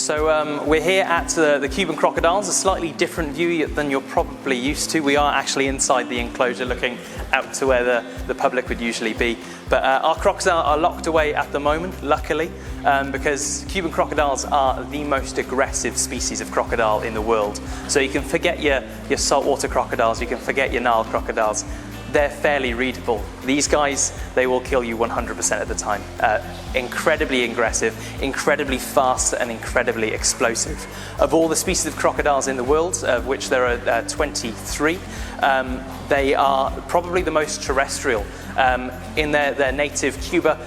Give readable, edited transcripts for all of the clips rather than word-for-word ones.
So we're here at the Cuban crocodiles, a slightly different view than you're probably used to. We are actually inside the enclosure looking out to where the public would usually be. But our crocs are locked away at the moment, luckily, because Cuban crocodiles are the most aggressive species of crocodile in the world. So you can forget your saltwater crocodiles, you can forget your Nile crocodiles. They're fairly readable. These guys, they will kill you 100% of the time. Incredibly aggressive, incredibly fast, and incredibly explosive. Of all the species of crocodiles in the world, of which there are 23, they are probably the most terrestrial. In their native Cuba,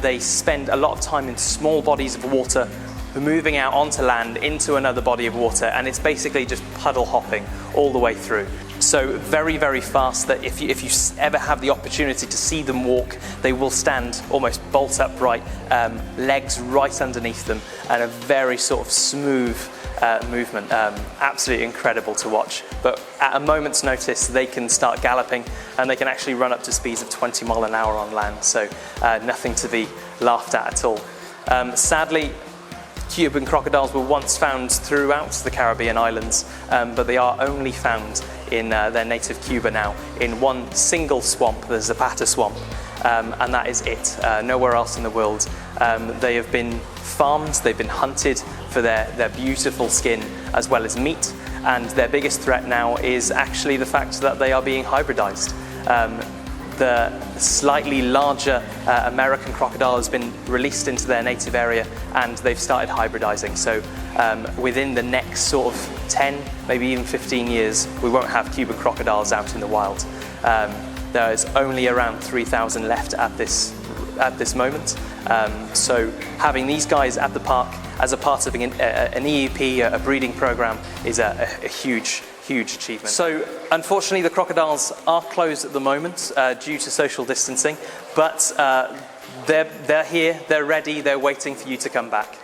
they spend a lot of time in small bodies of water, moving out onto land into another body of water, and it's basically just puddle hopping all the way through. So very, very fast, that if you ever have the opportunity to see them walk, they will stand almost bolt upright, legs right underneath them, and a very sort of smooth movement. Absolutely incredible to watch. But at a moment's notice, they can start galloping, and they can actually run up to speeds of 20 miles an hour on land. So nothing to be laughed at all. Sadly, Cuban crocodiles were once found throughout the Caribbean islands, but they are only found in their native Cuba now, in one single swamp, the Zapata swamp, and that is it, nowhere else in the world. They have been farmed, they've been hunted for their beautiful skin as well as meat, and their biggest threat now is actually the fact that they are being hybridized. The slightly larger American crocodile has been released into their native area, and they've started hybridizing. So within the next sort of 10, maybe even 15 years, we won't have Cuban crocodiles out in the wild. There is only around 3,000 left at this moment. So having these guys at the park as a part of an EEP, a breeding program, is a huge achievement. So unfortunately, the crocodiles are closed at the moment due to social distancing, but they're here, they're ready, they're waiting for you to come back.